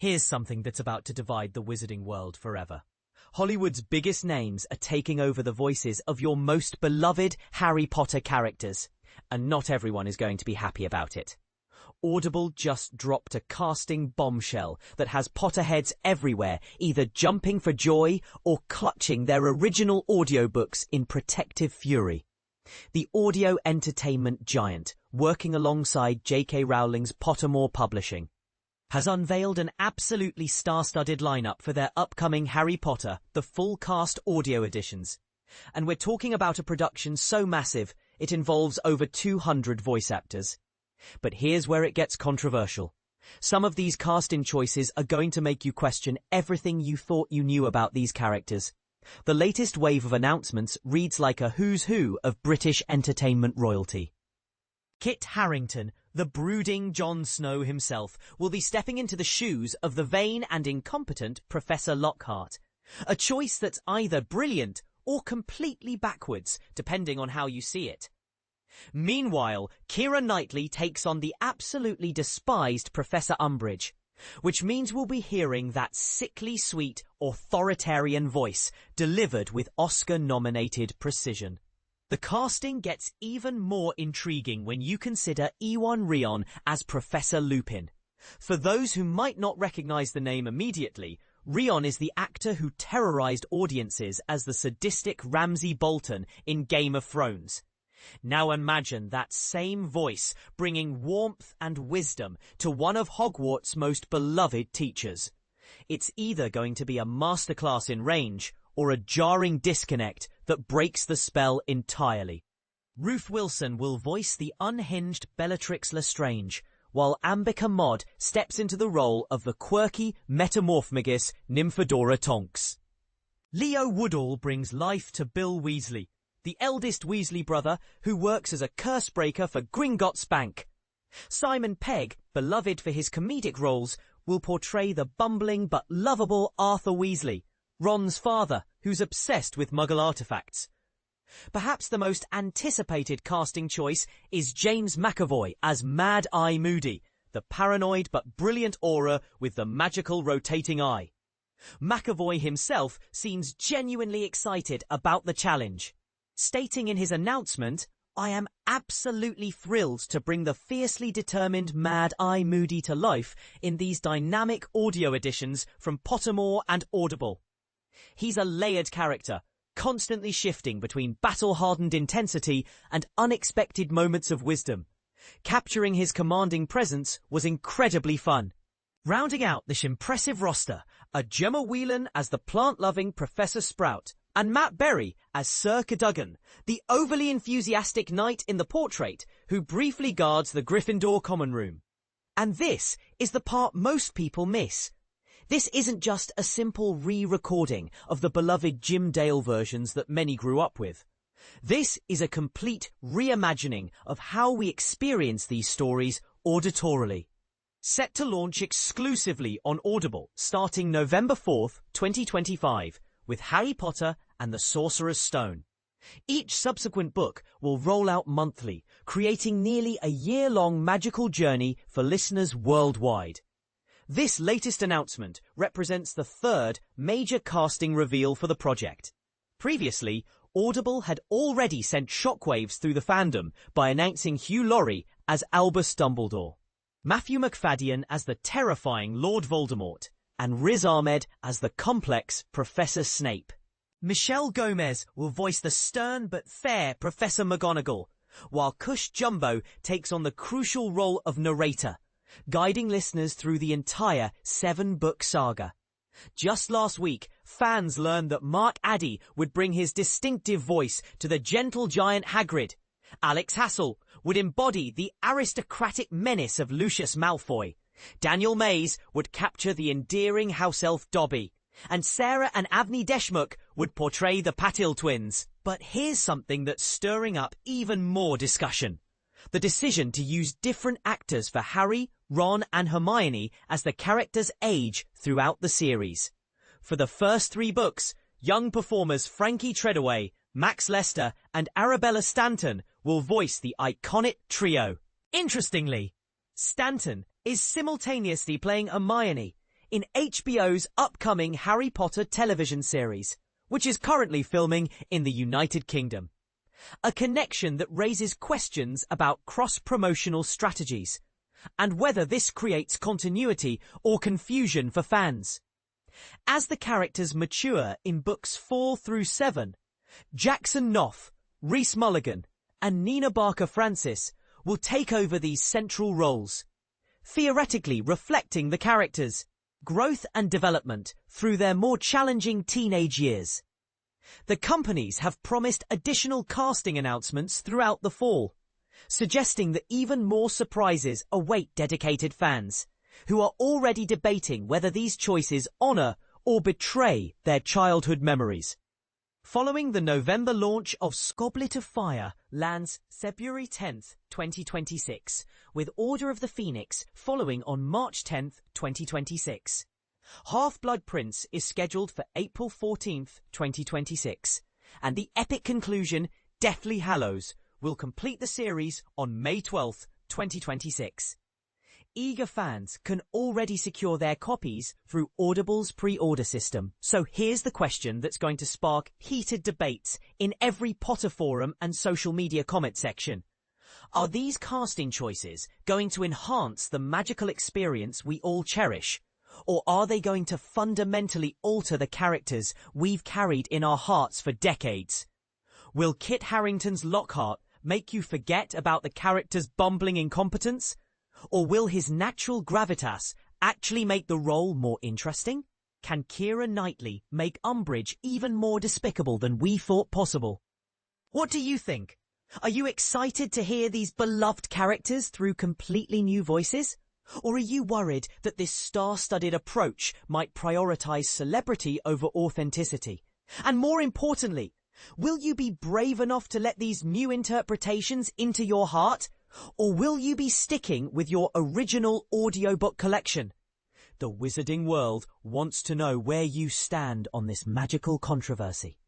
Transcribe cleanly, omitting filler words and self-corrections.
Here's something that's about to divide the wizarding world forever. Hollywood's biggest names are taking over the voices of your most beloved Harry Potter characters, and not everyone is going to be happy about it. Audible just dropped a casting bombshell that has Potterheads everywhere, either jumping for joy or clutching their original audiobooks in protective fury. The audio entertainment giant, working alongside J.K. Rowling's Pottermore Publishing, has unveiled an absolutely star-studded lineup for their upcoming Harry Potter, the full cast audio editions. And we're talking about a production so massive, it involves over 200 voice actors. But here's where it gets controversial. Some of these casting choices are going to make you question everything you thought you knew about these characters. The latest wave of announcements reads like a who's who of British entertainment royalty. Kit Harington, the brooding Jon Snow himself, will be stepping into the shoes of the vain and incompetent Professor Lockhart. A choice that's either brilliant or completely backwards, depending on how you see it. Meanwhile, Keira Knightley takes on the absolutely despised Professor Umbridge, which means we'll be hearing that sickly sweet, authoritarian voice delivered with Oscar-nominated precision. The casting gets even more intriguing when you consider Iwan Rheon as Professor Lupin. For those who might not recognize the name immediately, Rheon is the actor who terrorized audiences as the sadistic Ramsay Bolton in Game of Thrones. Now imagine that same voice bringing warmth and wisdom to one of Hogwarts' most beloved teachers. It's either going to be a masterclass in range or a jarring disconnect that breaks the spell entirely. Ruth Wilson will voice the unhinged Bellatrix Lestrange, while Ambika Mod steps into the role of the quirky Metamorphmagus Nymphadora Tonks. Leo Woodall brings life to Bill Weasley, the eldest Weasley brother who works as a curse breaker for Gringotts Bank. Simon Pegg, beloved for his comedic roles, will portray the bumbling but lovable Arthur Weasley, Ron's father, who's obsessed with Muggle artifacts. Perhaps the most anticipated casting choice is James McAvoy as Mad-Eye Moody, the paranoid but brilliant aura with the magical rotating eye. McAvoy himself seems genuinely excited about the challenge, stating in his announcement, "I am absolutely thrilled to bring the fiercely determined Mad-Eye Moody to life in these dynamic audio editions from Pottermore and Audible." He's a layered character, constantly shifting between battle-hardened intensity and unexpected moments of wisdom. Capturing his commanding presence was incredibly fun. Rounding out this impressive roster are Gemma Whelan as the plant-loving Professor Sprout, and Matt Berry as Sir Cadogan, the overly enthusiastic knight in the portrait who briefly guards the Gryffindor common room. And this is the part most people miss. This isn't just a simple re-recording of the beloved Jim Dale versions that many grew up with. This is a complete reimagining of how we experience these stories auditorily. Set to launch exclusively on Audible starting November 4th, 2025, with Harry Potter and the Sorcerer's Stone. Each subsequent book will roll out monthly, creating nearly a year-long magical journey for listeners worldwide. This latest announcement represents the third major casting reveal for the project. Previously, Audible had already sent shockwaves through the fandom by announcing Hugh Laurie as Albus Dumbledore, Matthew Macfadyen as the terrifying Lord Voldemort, and Riz Ahmed as the complex Professor Snape. Michelle Gomez will voice the stern but fair Professor McGonagall, while Cush Jumbo takes on the crucial role of narrator, guiding listeners through the entire 7-book saga. Just last week, fans learned that Mark Addy would bring his distinctive voice to the gentle giant Hagrid. Alex Hassel would embody the aristocratic menace of Lucius Malfoy. Daniel Mays would capture the endearing house elf Dobby. And Sarah and Avni Deshmukh would portray the Patil twins. But here's something that's stirring up even more discussion. The decision to use different actors for Harry, Ron and Hermione as the characters age throughout the series. For the first 3 books, young performers Frankie Treadaway, Max Lester and Arabella Stanton will voice the iconic trio. Interestingly, Stanton is simultaneously playing Hermione in HBO's upcoming Harry Potter television series, which is currently filming in the United Kingdom. A connection that raises questions about cross-promotional strategies, and whether this creates continuity or confusion for fans. As the characters mature in books 4 through 7, Jackson Knopf, Rhys Mulligan, and Nina Barker Francis will take over these central roles, theoretically reflecting the characters' growth and development through their more challenging teenage years. The companies have promised additional casting announcements throughout the fall, suggesting that even more surprises await dedicated fans, who are already debating whether these choices honour or betray their childhood memories. Following the November launch of Goblet of Fire lands February 10th, 2026, with Order of the Phoenix following on March 10th, 2026. Half-Blood Prince is scheduled for April 14th, 2026, and the epic conclusion, Deathly Hallows, will complete the series on May 12th, 2026. Eager fans can already secure their copies through Audible's pre-order system. So here's the question that's going to spark heated debates in every Potter forum and social media comment section. Are these casting choices going to enhance the magical experience we all cherish? Or are they going to fundamentally alter the characters we've carried in our hearts for decades? Will Kit Harington's Lockhart make you forget about the character's bumbling incompetence? Or will his natural gravitas actually make the role more interesting? Can Keira Knightley make Umbridge even more despicable than we thought possible? What do you think? Are you excited to hear these beloved characters through completely new voices? Or are you worried that this star-studded approach might prioritize celebrity over authenticity? And more importantly, will you be brave enough to let these new interpretations into your heart? Or will you be sticking with your original audiobook collection? The Wizarding World wants to know where you stand on this magical controversy.